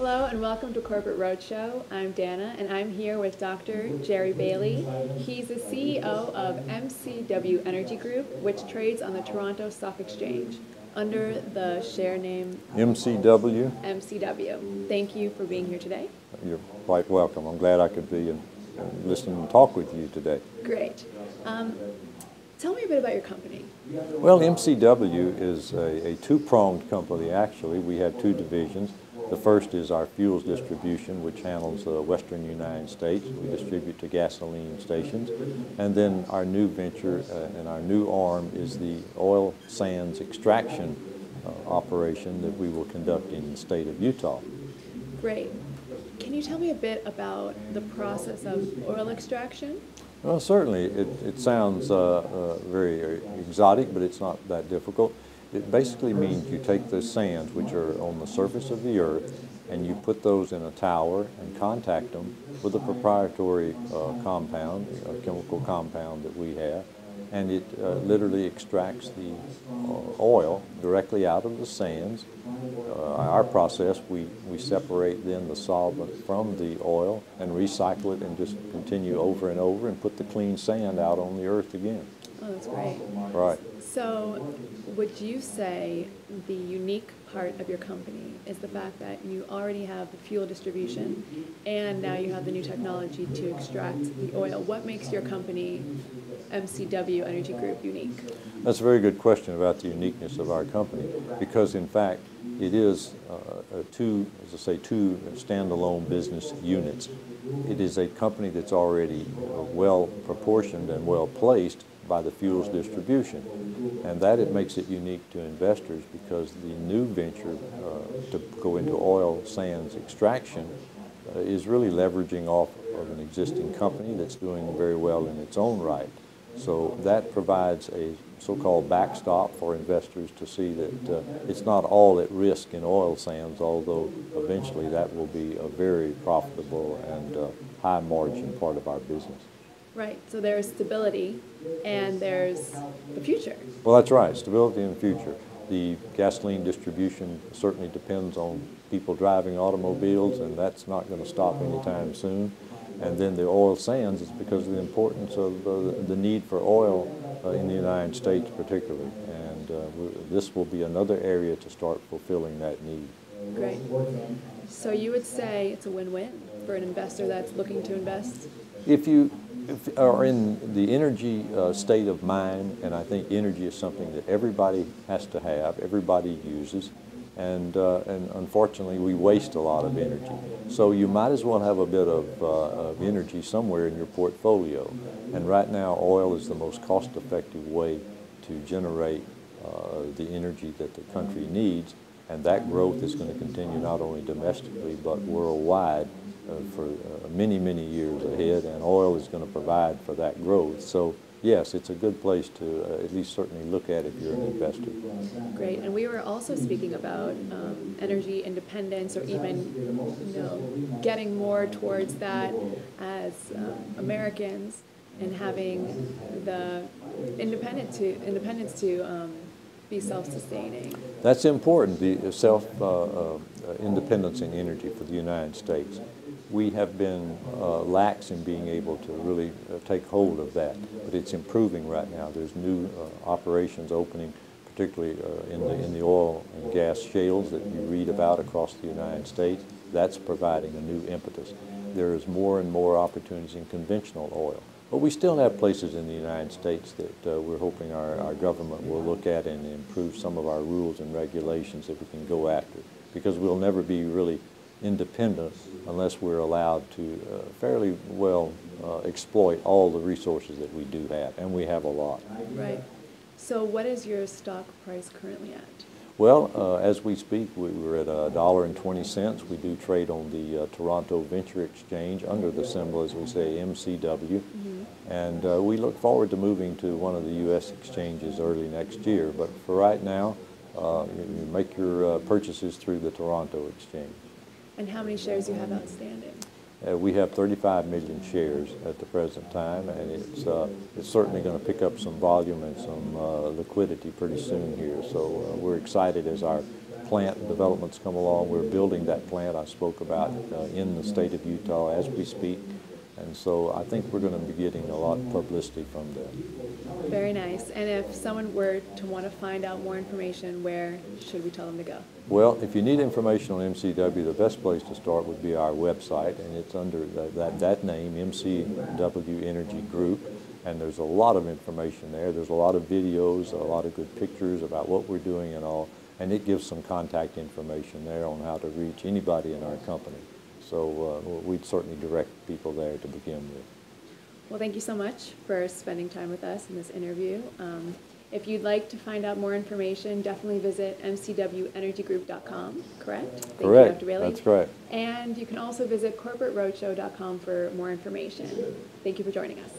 Hello and welcome to Corporate Roadshow. I'm Dana and I'm here with Dr. Jerry Bailey. He's the CEO of MCW Energy Group, which trades on the Toronto Stock Exchange under the share name MCW. MCW. Thank you for being here today. You're quite welcome. I'm glad I could be and listen and talk with you today. Great. Tell me a bit about your company. Well, MCW is a two-pronged company, actually. We have two divisions. The first is our fuels distribution, which handles the western United States. We distribute to gasoline stations. And then our new venture and our new arm is the oil sands extraction operation that we will conduct in the state of Utah. Great. Can you tell me a bit about the process of oil extraction? Well, certainly. It sounds very exotic, but it's not that difficult. It basically means you take the sands, which are on the surface of the earth, and you put those in a tower and contact them with a proprietary compound, a chemical compound that we have, and it literally extracts the oil directly out of the sands. Our process, we separate then the solvent from the oil and recycle it and just continue over and over and put the clean sand out on the earth again. Oh, that's great. Right. So would you say the unique part of your company is the fact that you already have the fuel distribution and now you have the new technology to extract the oil? What makes your company, MCW Energy Group, unique? That's a very good question about the uniqueness of our company, because in fact it is two standalone business units. It is a company that's already well proportioned and well placed by the fuels distribution, and that it makes it unique to investors because the new venture to go into oil sands extraction is really leveraging off of an existing company that's doing very well in its own right. So that provides a so-called backstop for investors to see that it's not all at risk in oil sands, although eventually that will be a very profitable and high margin part of our business. Right, so there's stability and there's the future. Well, that's right, stability in the future. The gasoline distribution certainly depends on people driving automobiles, and that's not going to stop anytime soon. And then the oil sands is because of the importance of the need for oil in the United States particularly. And this will be another area to start fulfilling that need. Great. So you would say it's a win-win for an investor that's looking to invest? If you are in the energy state of mind, and I think energy is something that everybody has to have, everybody uses, and unfortunately we waste a lot of energy. So you might as well have a bit of energy somewhere in your portfolio. And right now oil is the most cost-effective way to generate the energy that the country needs, and that growth is going to continue not only domestically but worldwide for many, many years ahead, and oil is going to provide for that growth. So yes, it's a good place to at least certainly look at if you're an investor. Great, and we were also speaking about energy independence, or even getting more towards that as Americans, and having the independence to be self-sustaining. That's important, the self-independence in energy for the United States. We have been lax in being able to really take hold of that, but it's improving right now. There's new operations opening, particularly in the oil and gas shales that you read about across the United States. That's providing a new impetus. There's more and more opportunities in conventional oil. But we still have places in the United States that we're hoping our government will look at and improve some of our rules and regulations that we can go after, because we'll never be really independent unless we're allowed to fairly well exploit all the resources that we do have, and we have a lot. Right. So what is your stock price currently at? Well, as we speak, we're at $1.20. We do trade on the Toronto Venture Exchange under the symbol, as we say, MCW. And we look forward to moving to one of the U.S. exchanges early next year. But for right now, you make your purchases through the Toronto Exchange. And how many shares do you have outstanding? We have 35 million shares at the present time, and it's certainly going to pick up some volume and some liquidity pretty soon here. So we're excited as our plant developments come along, we're building that plant I spoke about in the state of Utah as we speak. And so I think we're going to be getting a lot of publicity from that. Very nice. And if someone were to want to find out more information, where should we tell them to go? Well, if you need information on MCW, the best place to start would be our website, and it's under that name, MCW Energy Group. And there's a lot of information there. There's a lot of videos, a lot of good pictures about what we're doing and all. And it gives some contact information there on how to reach anybody in our company. So we'd certainly direct people there to begin with. Well, thank you so much for spending time with us in this interview. If you'd like to find out more information, definitely visit mcwenergygroup.com, correct? Thank Correct. you, Dr. Bailey. That's correct. And you can also visit corporateroadshow.com for more information. Thank you for joining us.